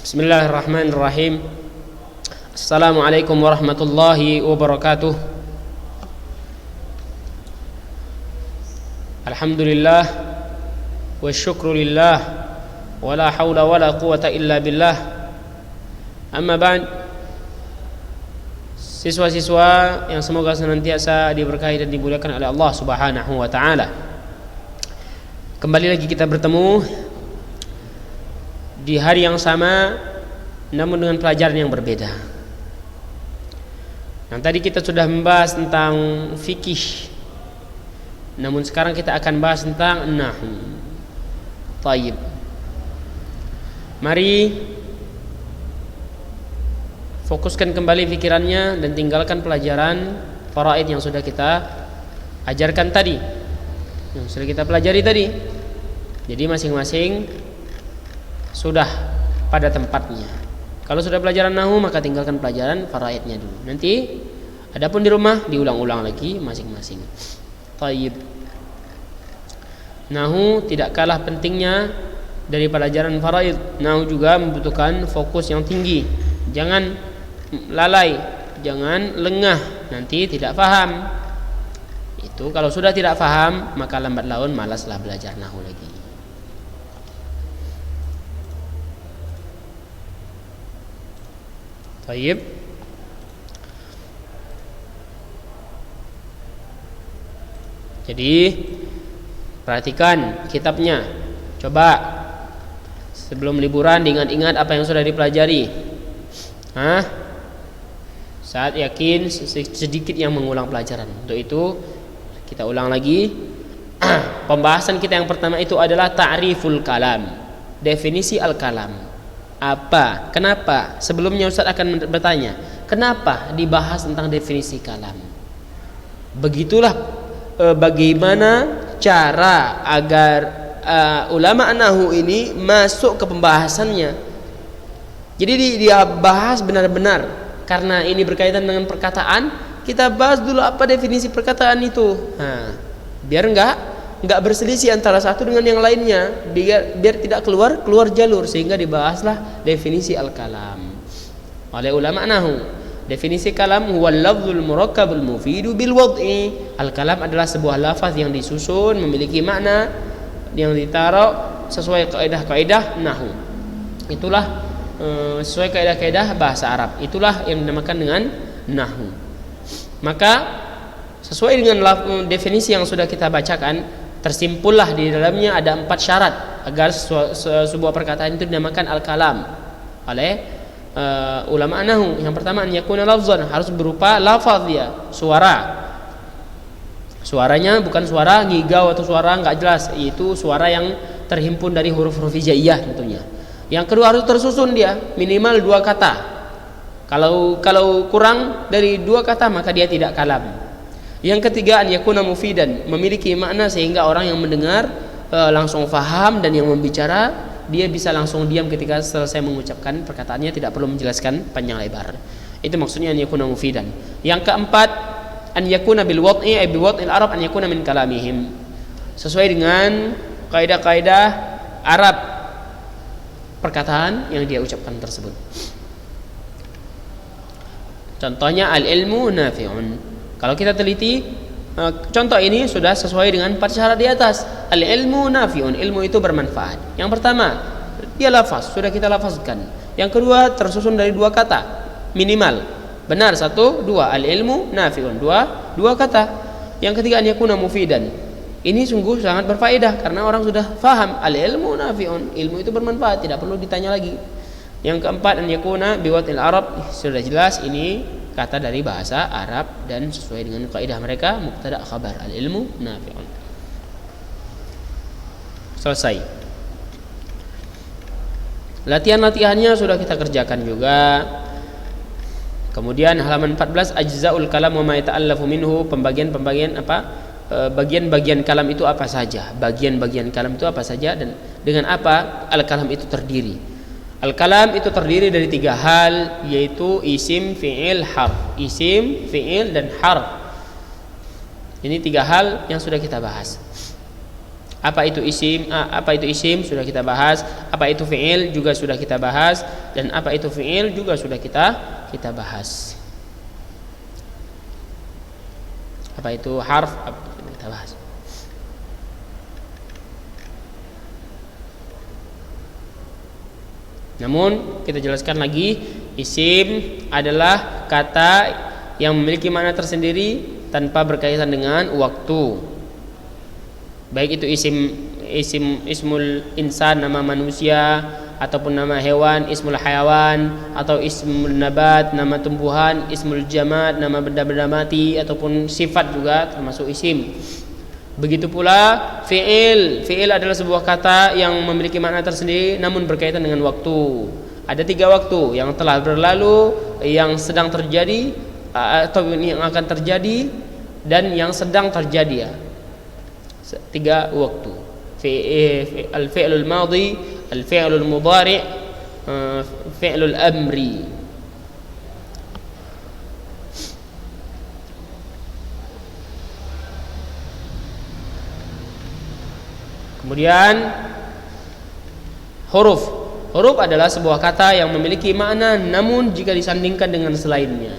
Bismillahirrahmanirrahim. Assalamualaikum warahmatullahi wabarakatuh. Alhamdulillah wa syukrulillah wa la hawla wa la quwata illa billah. Amma ba'd. Siswa-siswa yang semoga senantiasa diberkahi dan dimuliakan oleh Allah Subhanahu wa taala. Kembali lagi kita bertemu di hari yang sama namun dengan pelajaran yang berbeda. Yang tadi kita sudah membahas tentang fikih, namun sekarang kita akan bahas tentang nahwu. Taib. Mari fokuskan kembali pikirannya dan tinggalkan pelajaran faraid yang sudah kita ajarkan tadi, yang sudah kita pelajari tadi. Jadi masing-masing sudah pada tempatnya. Kalau sudah pelajaran nahwu maka tinggalkan pelajaran faraidnya dulu. Nanti adapun di rumah diulang-ulang lagi masing-masing. Taib. Nahwu tidak kalah pentingnya dari pelajaran faraid. Nahwu juga membutuhkan fokus yang tinggi. Jangan lalai, jangan lengah, nanti tidak faham. Itu kalau sudah tidak faham maka lambat laun malaslah belajar nahwu lagi. Baik. Jadi perhatikan kitabnya. Coba sebelum liburan diingat-ingat apa yang sudah dipelajari. Saat yakin sedikit yang mengulang pelajaran. Untuk itu kita ulang lagi. Pembahasan kita yang pertama itu adalah ta'riful kalam. Definisi al-kalam. Apa? Kenapa? Sebelumnya Ustaz akan bertanya, kenapa dibahas tentang definisi kalam? Begitulah bagaimana cara agar ulama nahwu ini masuk ke pembahasannya. Jadi dia bahas benar-benar karena ini berkaitan dengan perkataan. Kita bahas dulu apa definisi perkataan itu. Biar enggak berselisih antara satu dengan yang lainnya, biar tidak keluar jalur, sehingga dibahaslah definisi al-kalam oleh ulama nahwu. Definisi kalam huwa al-lafzul murakkabul mufidu bil wad'i. Al-kalam adalah sebuah lafaz yang disusun memiliki makna yang ditaruh sesuai kaidah-kaidah nahwu. Itulah sesuai kaidah-kaidah bahasa Arab. Itulah yang dinamakan dengan nahwu. Maka sesuai dengan definisi yang sudah kita bacakan, tersimpullah di dalamnya ada 4 syarat agar sebuah perkataan itu dinamakan al-kalam oleh ulama nahwu. Yang pertama, an yakuna lafzan, harus berupa lafaz dia, suara. Suaranya bukan suara ngigau atau suara enggak jelas, itu suara yang terhimpun dari huruf-huruf hijaiyah tentunya. Yang kedua, harus tersusun dia, minimal 2 kata. Kalau kurang dari 2 kata maka dia tidak kalam. Yang ketiga, an yakuna mufidan, memiliki makna sehingga orang yang mendengar langsung faham, dan yang membicara dia bisa langsung diam ketika selesai mengucapkan perkataannya, tidak perlu menjelaskan panjang lebar. Itu maksudnya an yakuna mufidan. Yang keempat, an yakuna bil wad'i ay bi wad'il arab an yakuna min kalamihim, sesuai dengan kaidah-kaidah Arab perkataan yang dia ucapkan tersebut. Contohnya al-ilmu nafi'un. Kalau kita teliti contoh ini sudah sesuai dengan 4 syarat di atas. Al-ilmu nafi'un, ilmu itu bermanfaat. Yang pertama, dia lafaz, sudah kita lafazkan. Yang kedua, tersusun dari 2 kata minimal. Benar, 1, 2. Al-ilmu nafi'un, 2 kata. Yang ketiga, an yakuna mufidan. Ini sungguh sangat berfaedah karena orang sudah faham al-ilmu nafi'un, ilmu itu bermanfaat, tidak perlu ditanya lagi. Yang keempat, an yakuna biwatil arab, sudah jelas ini kata dari bahasa Arab dan sesuai dengan kaidah mereka, mubtada khabar, al-ilmu nafi'un. Selesai. Latihan-latihannya sudah kita kerjakan juga. Kemudian halaman 14, ajzaul kalam wa ma yata'allafu minhu, pembagian-pembagian bagian-bagian kalam itu apa saja, bagian-bagian kalam itu apa saja, dan dengan apa al-kalam itu terdiri. Al-kalam itu terdiri dari 3 hal, yaitu isim, fi'il, harf. Isim, fi'il, dan harf. Ini 3 hal yang sudah kita bahas. Apa itu isim? Apa itu isim sudah kita bahas. Apa itu fi'il juga sudah kita bahas. Dan apa itu fi'il juga sudah kita bahas. Apa itu harf? Kita bahas. Namun kita jelaskan lagi, isim adalah kata yang memiliki makna tersendiri tanpa berkaitan dengan waktu. Baik itu ismul insan, nama manusia, ataupun nama hewan, ismul hayawan, atau ismul nabat, nama tumbuhan, ismul jamad, nama benda-benda mati, ataupun sifat juga termasuk isim. Begitu pula fi'il. Fi'il adalah sebuah kata yang memiliki makna tersendiri namun berkaitan dengan waktu. Ada 3 waktu: yang telah berlalu, yang sedang terjadi, atau yang akan terjadi, dan yang sedang terjadi. 3 waktu. Al-fi'lul madhi, al-fi'lul mudhari', fi'lul amri. Kemudian huruf. Huruf adalah sebuah kata yang memiliki makna namun jika disandingkan dengan selainnya.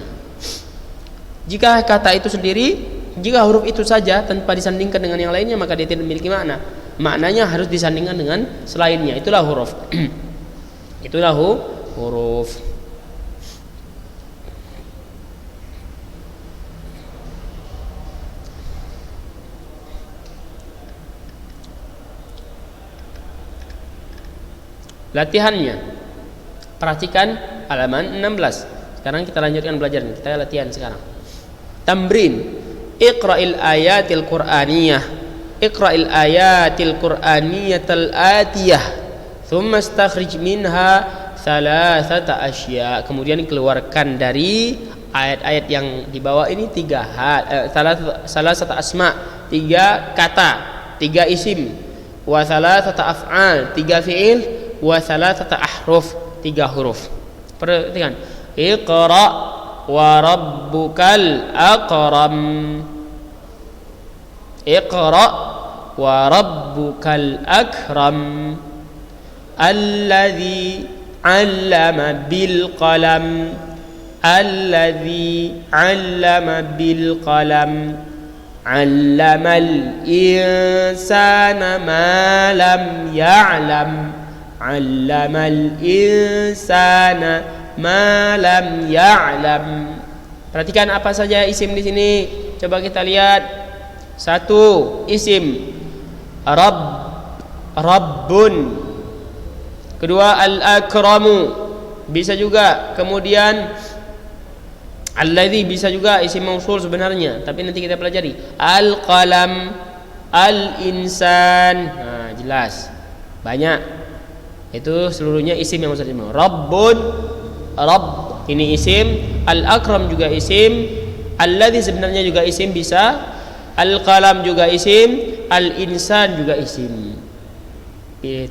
Jika kata itu sendiri, jika huruf itu saja tanpa disandingkan dengan yang lainnya, maka dia tidak memiliki makna. Maknanya harus disandingkan dengan selainnya. Itulah huruf. Itulah huruf. Latihannya, perhatikan halaman 16. Sekarang kita lanjutkan belajar. Kita latihan sekarang. Tamrin. Iqra'il ayatil qur'aniyah. Iqra'il ayatil qur'aniyatal atiyah. Thumma istakhrij minha thalathata asya. Kemudian keluarkan dari ayat-ayat yang di bawah ini 3 hal, thalathata asma, 3 kata, 3 isim, wa thalathata af'al, 3 fi'il, wa thalathata ahruf, 3 huruf. Perhatikan. Iqra wa rabbukal akram. Iqra wa rabbukal akram. Alladhi 'allama bil qalam. Alladhi 'allama bil qalam. 'Allamal insana ma lam ya'lam. 'Allamal insana ma lam ya'lam. Perhatikan apa saja isim di sini. Coba kita lihat. 1 isim Rabbun. Kedua al-akramu, bisa juga. Kemudian alladzi bisa juga isim mausul sebenarnya, tapi nanti kita pelajari. Al-qalam, al-insan. Nah, jelas. Banyak. Itu seluruhnya isim yang maksudnya. Rabbun, Rabb ini isim, al-akram juga isim, alladzi sebenarnya juga isim bisa. Al-qalam juga isim, al-insan juga isim.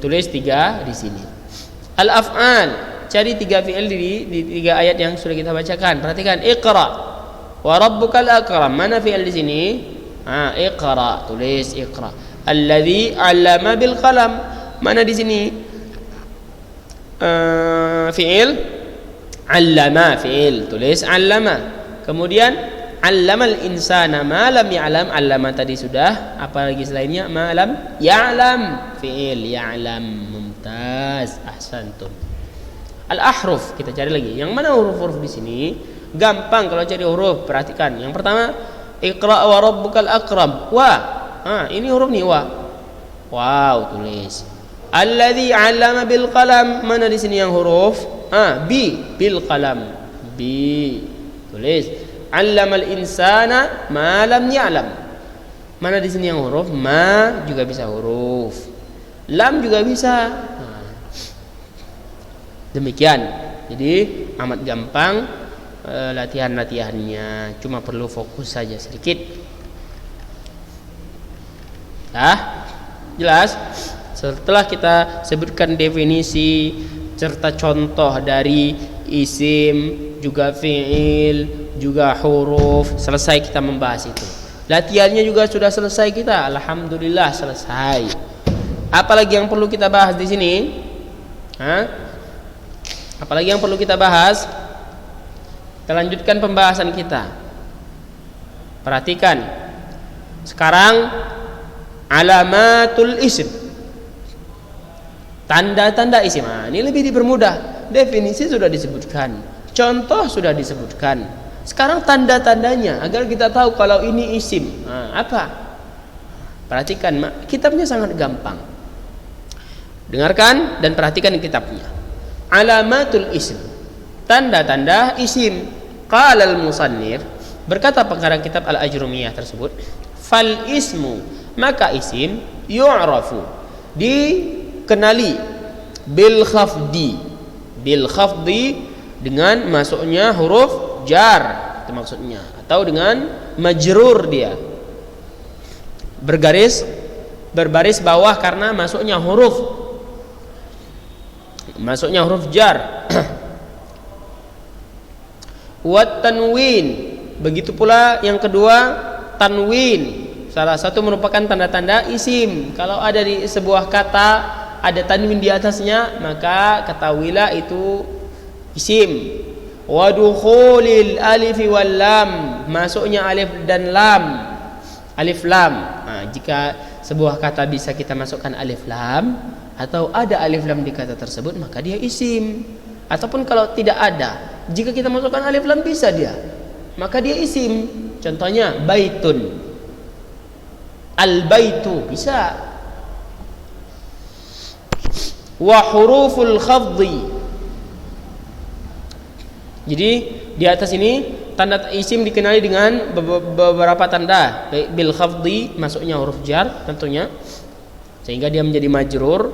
Tulis 3 di sini. Al-af'al, cari 3 fi'il di 3 ayat yang sudah kita bacakan. Perhatikan. Iqra wa rabbukal akram. Mana fi'il di sini? Iqra, tulis iqra. Alladzi 'allama bil qalam. Mana di sini? Fi'il 'allama, fi'il, tulis 'allama. Kemudian 'allamal insana ma lam ya'lam. 'Allama tadi sudah, apa lagi selainnya? Ma lam ya'lam, fi'il ya'lam. Mumtaz, ahsantum. Al-ahruf, kita cari lagi. Yang mana huruf-huruf di sini? Gampang kalau cari huruf. Perhatikan. Yang pertama, Iqra wa rabbukal akram. Wa. Ini huruf nih, wa. Wow, tulis. Alladzi 'allama bil qalam. Mana di sini yang huruf? Bi, bil qalam. Bi. Tulis. 'Allamal insana ma lam ya'lam. Mana di sini yang huruf? Ma juga bisa huruf. Lam juga bisa. Demikian. Jadi amat gampang latihan-latihannya. Cuma perlu fokus saja sedikit. Jelas? Setelah kita sebutkan definisi serta contoh dari isim, juga fi'il, juga huruf, selesai kita membahas itu. Latihannya juga sudah selesai kita, alhamdulillah selesai. Apalagi yang perlu kita bahas di sini? Apalagi yang perlu kita bahas? Kita lanjutkan pembahasan kita. Perhatikan. Sekarang alamatul isim. Tanda-tanda isim. Ini lebih dipermudah. Definisi sudah disebutkan, contoh sudah disebutkan. Sekarang tanda-tandanya agar kita tahu kalau ini isim. Apa? Perhatikan, kitabnya sangat gampang. Dengarkan dan perhatikan kitabnya. Alamatul isim. Tanda-tanda isim. Qala al-musannif, berkata pengarang kitab Al-Ajrumiyah tersebut, fal ismu, maka isim yu'rafu, dikenali bil khafdi dengan masuknya huruf jar, itu maksudnya, atau dengan majrur, dia berbaris bawah karena masuknya huruf jar. Wat tanwin, begitu pula yang kedua tanwin, salah satu merupakan tanda-tanda isim. Kalau ada di sebuah kata ada tanwin di atasnya, maka ketahuilah itu isim. Wa dukhulil alif wal lam, masuknya alif dan lam, alif lam. Jika sebuah kata bisa kita masukkan alif lam atau ada alif lam di kata tersebut, maka dia isim. Ataupun kalau tidak ada, jika kita masukkan alif lam bisa dia, maka dia isim. Contohnya baitun, al-baitu bisa. Wa huruful khafdi. Jadi di atas ini tanda isim dikenali dengan beberapa tanda. Bil khafdi, masuknya huruf jar tentunya, sehingga dia menjadi majrur.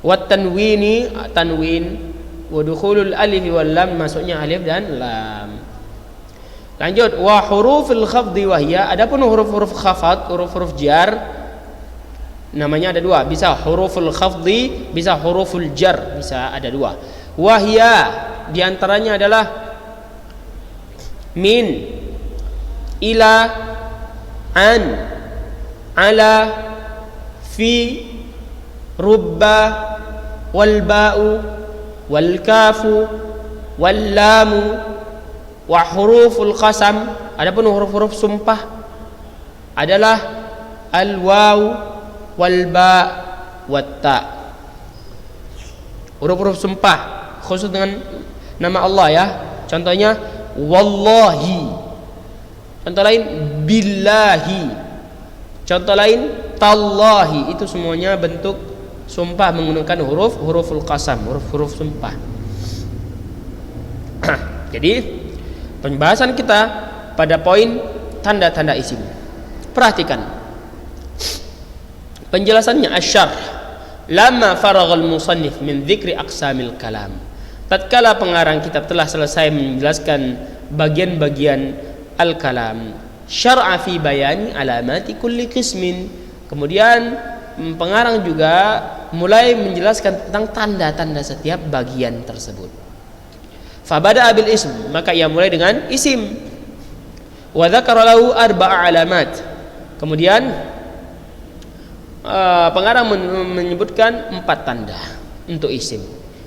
Wat tanwini, tanwin. Wa dukhulul alif wal lam, masuknya alif dan lam. Lanjut, wa huruful khafdi wahya, adapun huruf-huruf khafat, huruf-huruf jar, namanya ada dua, bisa huruful khafdi, bisa huruful jar, bisa ada dua. Wahya, diantaranya adalah min, ila, an, ala, fi, rubba, wal ba'u, wal kafu, wal lamu, wa huruful qasam. Adapun huruf-huruf sumpah adalah al waw, wal ba, wat ta. Huruf-huruf sumpah khusus dengan nama Allah ya. Contohnya wallahi. Contoh lain billahi. Contoh lain tallahi. Itu semuanya bentuk sumpah menggunakan huruful qasam, huruf sumpah. Jadi pembahasan kita pada poin tanda-tanda isim. Perhatikan penjelasannya. Asyarh, lamma faraghal musannif min dzikri aqsamil kalam, tatkala pengarang kitab telah selesai menjelaskan bagian-bagian al-kalam, syar'a fi bayani alamati kulli qismin, kemudian pengarang juga mulai menjelaskan tentang tanda-tanda setiap bagian tersebut. Fabada'a bil ism, maka ia mulai dengan isim. Wa dzakara lahu arba'a alamat. Kemudian pengarang menyebutkan 4 tanda untuk isim.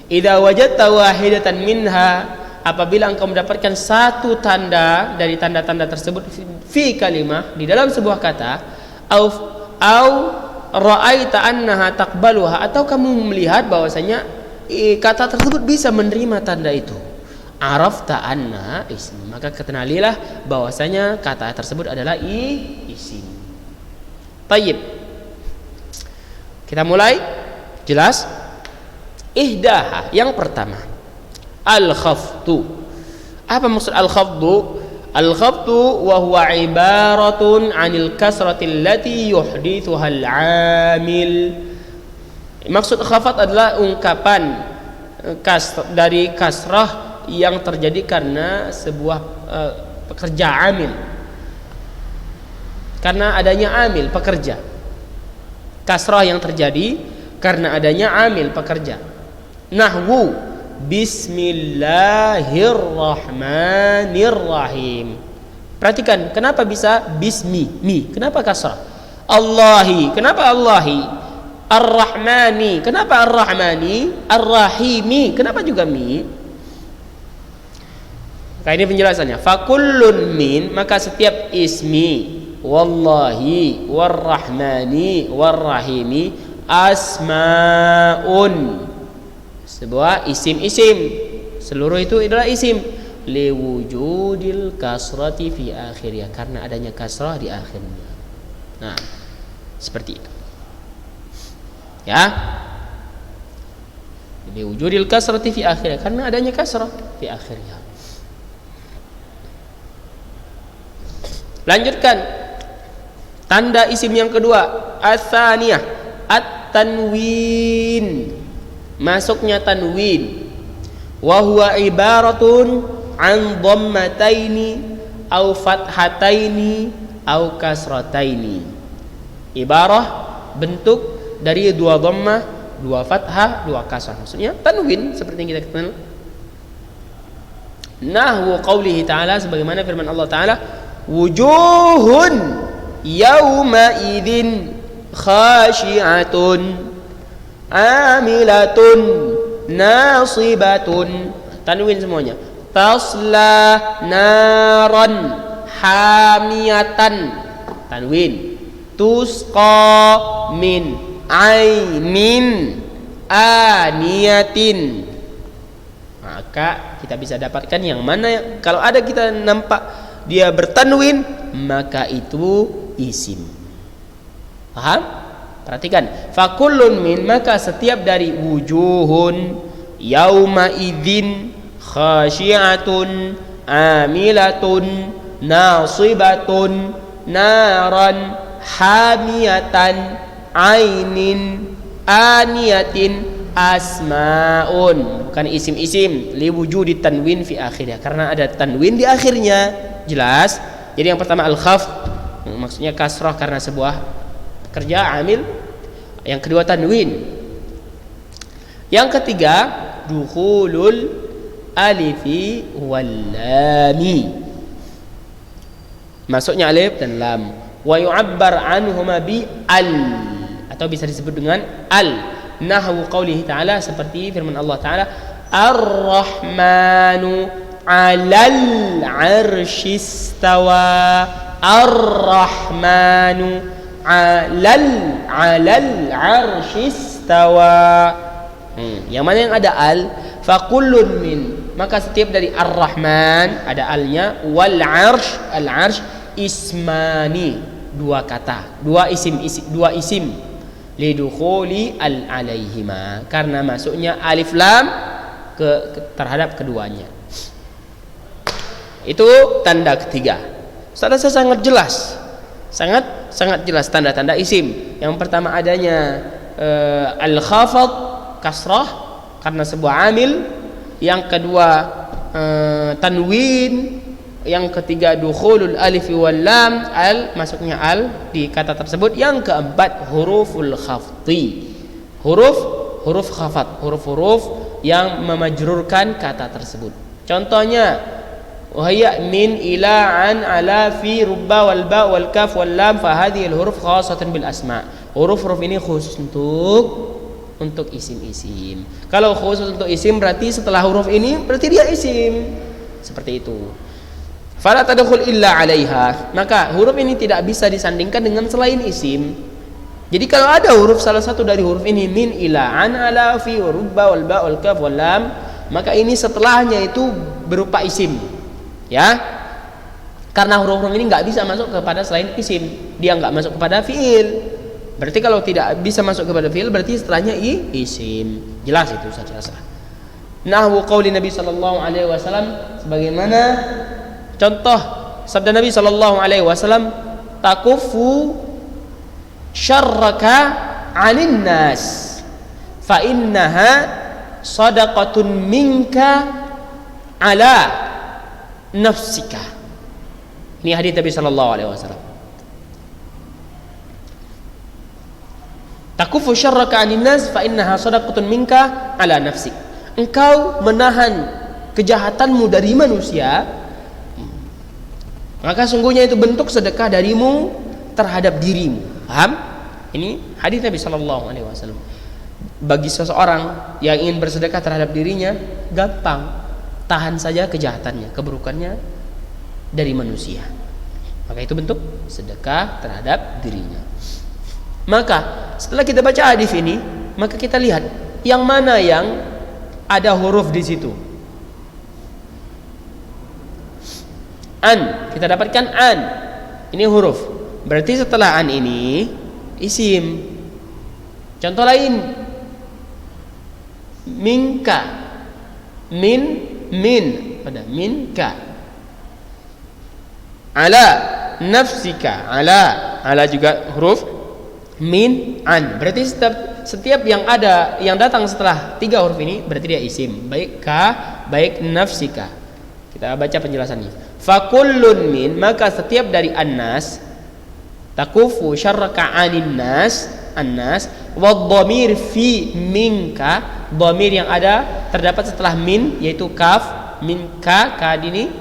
Idza wajadta wahidatan minha, apabila engkau mendapatkan satu tanda dari tanda-tanda tersebut, fi kalimah, di dalam sebuah kata, au ra'aita annaha taqbaluha, atau kamu melihat bahwasanya kata tersebut bisa menerima tanda itu, arafta anna isim, maka kenalilah bahwasanya kata tersebut adalah isim. Tayyib, kita mulai. Jelas? Ihdaha, yang pertama al-khafdu. Apa maksud al-khafdu? Al-khafdu wa huwa ibaratun 'anil kasrati allati yuhdithuha al-'amil. Maksud khafat adalah ungkapan dari kasrah yang terjadi karena sebuah pekerja amil, karena adanya amil pekerja. Kasrah yang terjadi karena adanya amil pekerja. Nahwu Bismillahirrahmanirrahim. Perhatikan, kenapa bisa bismi, mi? Kenapa kasrah? Allahi, kenapa Allahi? Ar-Rahmani, kenapa Ar-Rahmani? Ar-Rahimi, kenapa juga mi? Nah, ini penjelasannya. Fakullun min, maka setiap ismi, wallahi, warrahmani, warrahimi, asmaun, sebuah isim-isim. Seluruh itu adalah isim. Liwujudil kasrati fi akhirnya, karena adanya kasrah di akhirnya. Nah, seperti itu. Ya. Liwujudil kasrati fi akhirnya, karena adanya kasrah di akhirnya. Lanjutkan. Tanda isim yang kedua, ats-tsaniyah, at-tanwin. Masuknya tanwin. Wa huwa ibaratun an dhammataini au fathataini au kasrataini. Ibarah, bentuk dari dua dhammah, dua fathah, dua kasrah. Maksudnya tanwin seperti yang kita kenal. Nahwu qaulihi ta'ala, sebagaimana firman Allah Ta'ala, wujuhun yawma idzin khashi'atun amilatun nasibatun. Tanwin semuanya. Tasla naran hamiyatan, tanwin. Tusqa min ainin aniyatin. Maka kita bisa dapatkan yang mana kalau ada kita nampak dia bertanwin, maka itu isim. Paham? Perhatikan. Fakullun min, maka setiap dari wujuhun yauma idzin khasyi'atun amilatun nasibatun naran hamiyatan ainin aniyatin asmaun, bukan isim-isim. Liwujudi tanwin fi akhirnya, karena ada tanwin di akhirnya. Jelas? Jadi yang pertama al-khafd, maksudnya kasrah karena sebuah kerja amil. Yang kedua tanwin. Yang ketiga dukhulul alifi wal lami, masuknya alif dan lam. Wa yu'abbar anhuma bi al, atau bisa disebut dengan al. Nahwu qaulihi ta'ala, seperti firman Allah Ta'ala, Ar-Rahmanu 'alal 'arsy istawa. Ar-Rahmanu 'alal 'arsy istawa. Yang mana yang ada al? Fakullun min, maka setiap dari Ar-Rahman ada alnya, wal 'arsy, al-'arsy ismani, dua kata, dua isim lidukhuli al alaihima, karena masuknya alif lam terhadap keduanya. Itu tanda ketiga. Saya sangat jelas, sangat jelas tanda-tanda isim. Yang pertama adanya al-khafad, kasrah karena sebuah amil. Yang kedua tanwin. Yang ketiga dukhulul alif wal lam, al, masuknya al di kata tersebut. Yang keempat huruful khafdi, huruf khafat, huruf yang memajrurkan kata tersebut. Contohnya wahya min ila an ala fi rubba wal ba wal kaf wal lam, fa hadhihi al huruf khassatan bil asma. Huruf-huruf ini khusus untuk isim-isim. Kalau khusus untuk isim berarti setelah huruf ini berarti dia isim. Seperti itu. Fala tadkhul illa 'alaiha, maka huruf ini tidak bisa disandingkan dengan selain isim. Jadi kalau ada huruf salah satu dari huruf ini, min ila an ala fi rubba wal ba wal kaf wal lam, maka ini setelahnya itu berupa isim. Ya. Karena huruf-huruf ini enggak bisa masuk kepada selain isim, dia enggak masuk kepada fiil. Berarti kalau tidak bisa masuk kepada fiil berarti setelahnya isim. Jelas itu saja. Nahwu qauli Nabi sallallahu alaihi wasallam, sebagaimana contoh sabda Nabi sallallahu alaihi wasallam, takufu syarraka 'anin nas fa innaha shadaqatun minka ala nafsika. Ini hadis Nabi sallallahu alaihi wasallam. Takufu syarraka 'anin nas fa innaha shadaqatun minka ala nafsik. Engkau menahan kejahatanmu dari manusia. maka sungguhnya itu bentuk sedekah darimu terhadap dirimu. Paham? Ini hadis Nabi sallallahu alaihi wasallam. Bagi seseorang yang ingin bersedekah terhadap dirinya, gampang. Tahan saja kejahatannya, keburukannya dari manusia. Maka itu bentuk sedekah terhadap dirinya. Maka setelah kita baca hadis ini, maka kita lihat yang mana yang ada huruf di situ. An, kita dapatkan an. Ini huruf. Berarti setelah an ini isim. Contoh lain, minka, min pada minka, ala nafsika, ala juga huruf min an. Berarti setiap yang ada yang datang setelah 3 huruf ini berarti dia isim, baik ka baik nafsika. Kita baca penjelasannya. Fakullun min, maka setiap dari annas, takufu syarraka anin nas, annas, wadhamir fi minka, dhamir yang ada terdapat setelah min yaitu kaf, minka ka ini,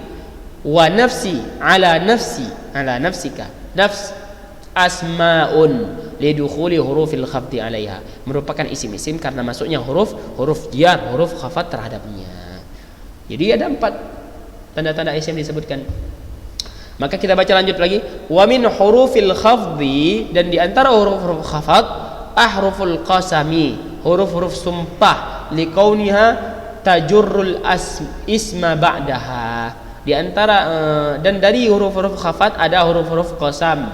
wa nafsi, ala nafsika, nafs asmaun lidukhuli hurufil khafdi alaiha, merupakan isim-isim karena masuknya huruf jar, huruf khafat terhadapnya. Jadi ada 4 tanda-tanda isim disebutkan. Maka kita baca lanjut lagi, wa min hurufil khafdi, dan di antara huruf-huruf khafat ahruful qasami, huruf-huruf sumpah, liqauniha tajurrul isma ba'daha. Di antara dan dari huruf-huruf khafat ada huruf-huruf qasam,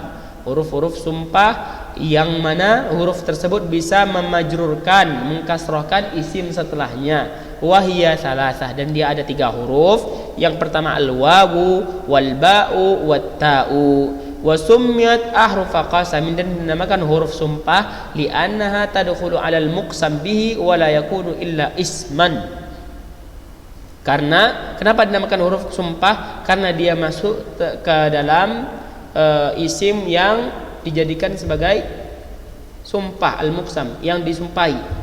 huruf-huruf sumpah yang mana huruf tersebut bisa memajrurkan, mengkasrohkan isim setelahnya. Wahiyya salasah, dan dia ada 3 huruf. Yang pertama al-wawu wal ba'u wat ta'u. Wa summiyat ahrufa qasamin, dan dinamakan huruf sumpah li'annaha tadkhulu 'alal muqsam bihi wa la yakunu illa isman. Karena kenapa dinamakan huruf sumpah? Karena dia masuk ke dalam isim yang dijadikan sebagai sumpah, al-muqsam, yang disumpahi.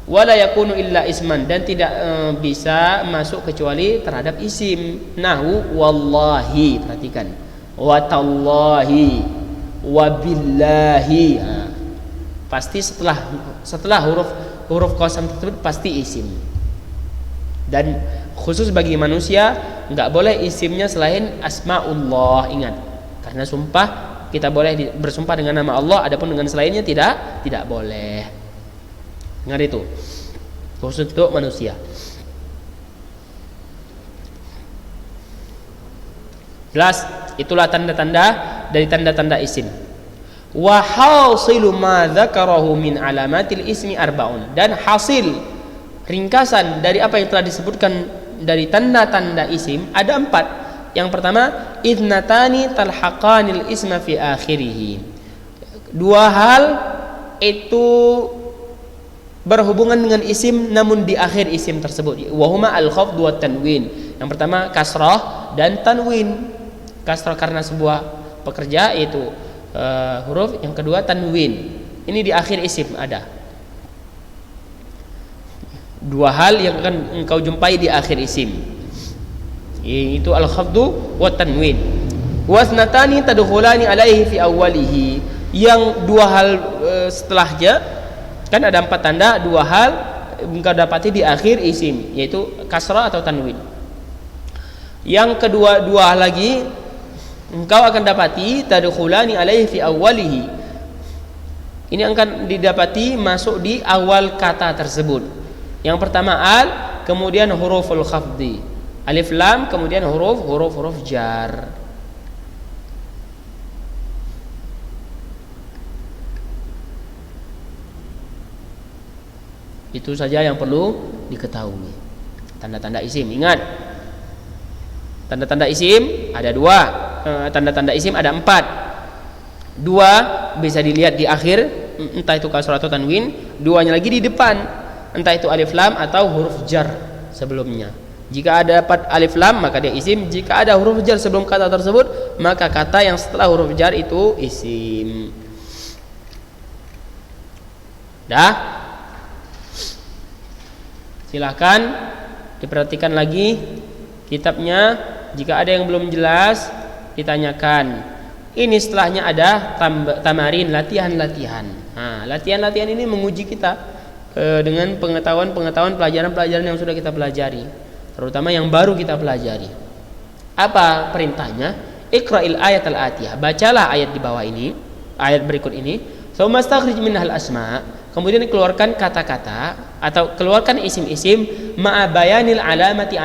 Wala yakunu illa isman, dan tidak bisa masuk kecuali terhadap isim. Nahu wallahi, perhatikan, watallahi, wabillahi. Pasti setelah huruf qasam tersebut pasti isim. Dan khusus bagi manusia enggak boleh isimnya selain asmaullah, ingat. Karena sumpah kita boleh bersumpah dengan nama Allah, adapun dengan selainnya tidak boleh. Ingat itu, khusus untuk manusia. Jelas, itulah tanda-tanda dari tanda-tanda isim. Wa hasilu ma dzakarahu min alamatil ismi arbaun, dan hasil ringkasan dari apa yang telah disebutkan dari tanda-tanda isim ada 4. Yang pertama, idnatani talhaqanil isma fi akhirih. 2 hal itu berhubungan dengan isim namun di akhir isim tersebut, wahuma al-khafd wa tanwin. Yang pertama kasrah dan tanwin. Kasrah karena sebuah pekerja yaitu huruf, yang kedua tanwin. Ini di akhir isim ada. 2 hal yang akan engkau jumpai di akhir isim, yaitu al-khafdu wa tanwin. Wasnatani tadkhulani alaihi fi awwalihi. Yang 2 hal setelahnya, kan ada 4 tanda, 2 hal engkau dapati di akhir isim, yaitu kasrah atau tanwin. Yang kedua 2 lagi engkau akan dapati tadkhulani alaihi fi awwalihi. Ini akan didapati masuk di awal kata tersebut. Yang pertama al, kemudian huruful khafdi, alif lam, kemudian huruf jar. Itu saja yang perlu diketahui. Tanda-tanda isim, ingat. Tanda-tanda isim ada 2. Tanda-tanda isim ada 4. 2 bisa dilihat di akhir, entah itu kasrah atau tanwin. 2-nya lagi di depan, entah itu alif lam atau huruf jar sebelumnya. Jika ada dapat alif lam maka dia isim. Jika ada huruf jar sebelum kata tersebut, maka kata yang setelah huruf jar itu isim. Dah? Silahkan diperhatikan lagi kitabnya. Jika ada yang belum jelas ditanyakan. Ini setelahnya ada tamarin, latihan-latihan. Nah, latihan-latihan ini menguji kita dengan pengetahuan pelajaran-pelajaran yang sudah kita pelajari, terutama yang baru kita pelajari. Apa perintahnya? Iqra'il ayat al-atiyah. Bacalah ayat di bawah ini, ayat berikut ini. Tsumma astakhrij minhal asma. Kemudian keluarkan kata-kata atau keluarkan isim-isim ma'a bayanil alamati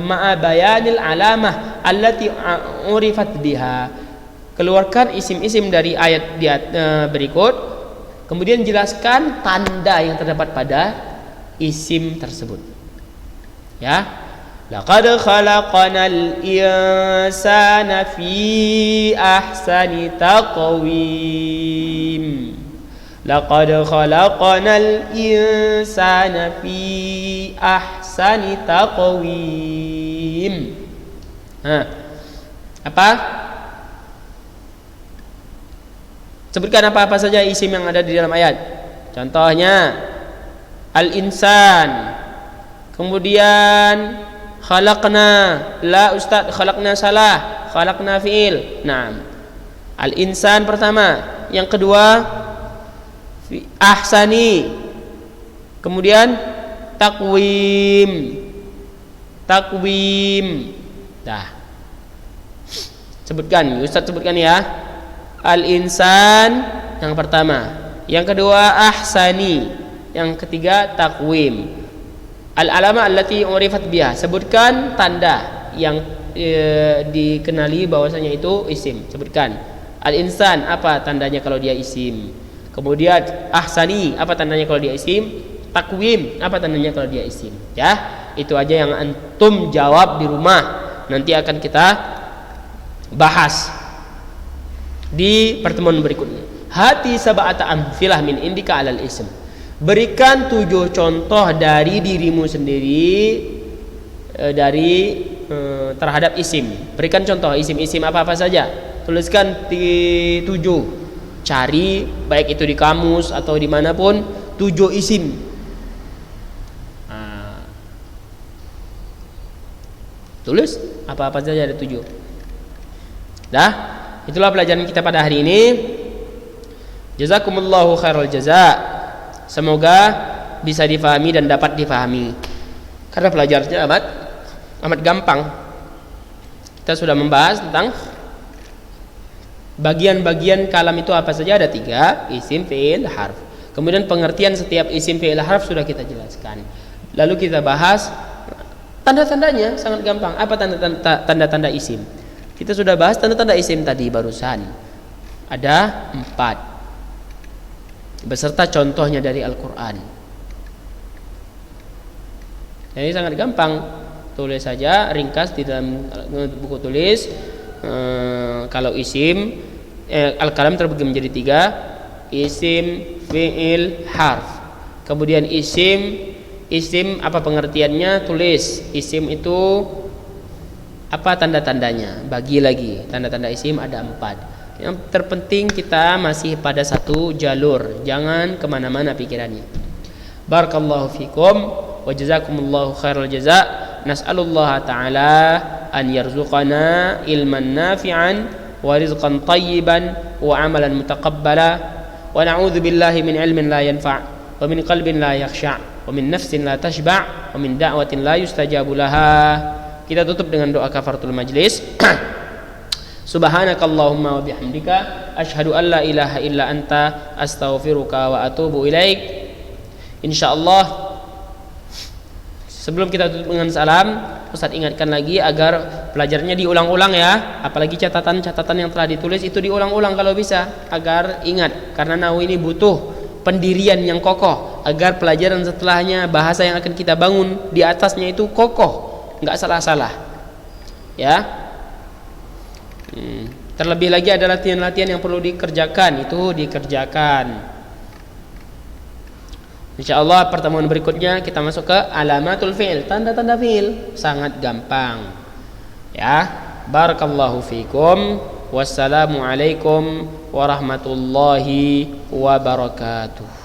ma'a bayanil alamah allati urifat biha. Keluarkan isim-isim dari ayat berikut, kemudian jelaskan tanda yang terdapat pada isim tersebut. Ya, laqad khalaqnal insana fi ahsani taqwim. Laqad khalaqnal insana fi ahsani taqwim. Apa? Sebutkan apa-apa saja isim yang ada di dalam ayat. Contohnya al-insan. Kemudian khalaqna. La ustaz, khalaqna salah. Khalaqna fi'il. Naam. Al-insan pertama. Yang kedua ahsani. Kemudian takwim. Dah. Sebutkan, Ustaz sebutkan ya. Al-insan yang pertama, yang kedua ahsani, yang ketiga takwim. Al-alama allati urifat biha. Sebutkan tanda yang dikenali bahwasanya itu isim. Sebutkan. Al-insan, apa tandanya kalau dia isim? Kemudian ahsani, apa tandanya kalau dia isim? Takwim, apa tandanya kalau dia isim? Ya, itu aja yang antum jawab di rumah. Nanti akan kita bahas di pertemuan berikutnya. Hati sab'ata amfilah min indika alal ism. Berikan 7 contoh dari dirimu sendiri terhadap isim. Berikan contoh isim-isim apa-apa saja. Tuliskan 7. Cari baik itu di kamus atau dimanapun 7 isim. Tulis apa-apa saja ada 7. Dah, itulah pelajaran kita pada hari ini. Jazakumullahu khairal jaza. Semoga bisa difahami dan dapat difahami. Karena pelajarannya amat gampang. Kita sudah membahas tentang bagian-bagian kalam itu apa saja, ada 3, isim, fi'il, harf. Kemudian pengertian setiap isim, fi'il, harf sudah kita jelaskan. Lalu kita bahas tanda-tandanya, sangat gampang. Apa tanda-tanda isim? Kita sudah bahas tanda-tanda isim tadi barusan. Ada 4 beserta contohnya dari Al-Quran. Jadi sangat gampang. Tulis saja ringkas di dalam buku tulis. Kalau isim al-kalam terbagi menjadi 3, isim, fi'il, harf. Kemudian isim apa pengertiannya? Tulis. Isim itu apa tanda-tandanya? Bagi lagi. Tanda-tanda isim ada 4. Yang terpenting kita masih pada satu jalur. Jangan kemana-mana pikirannya. Barakallahu fikum wa jazakumullahu khairal jaza. Nas'alullah ta'ala an yarzuqana ilman nafi'an wa rizqan tayyiban wa amalan mutaqabbala wa na'udzu billahi min ilmin la yanfa' wa min qalbin la yakhsha' wa min nafsin la tashba' wa min da'watin la yustajabu laha. Kita tutup dengan doa kafaratul majlis. Subhanakallahumma wa bihamdika asyhadu an la ilaha illa anta astaghfiruka wa atubu ilaik. Insyaallah sebelum kita tutup dengan salam, Ustaz ingatkan lagi agar pelajarannya diulang-ulang ya. Apalagi catatan-catatan yang telah ditulis itu diulang-ulang kalau bisa, agar ingat. Karena nahwu ini butuh pendirian yang kokoh agar pelajaran setelahnya, bahasa yang akan kita bangun di atasnya itu kokoh, nggak salah-salah. Ya. Terlebih lagi ada latihan-latihan yang perlu dikerjakan, itu dikerjakan. InsyaAllah pertemuan berikutnya kita masuk ke alamatul fi'il, tanda-tanda fi'il, sangat gampang. Ya, barakallahu fikum. Wassalamualaikum warahmatullahi wabarakatuh.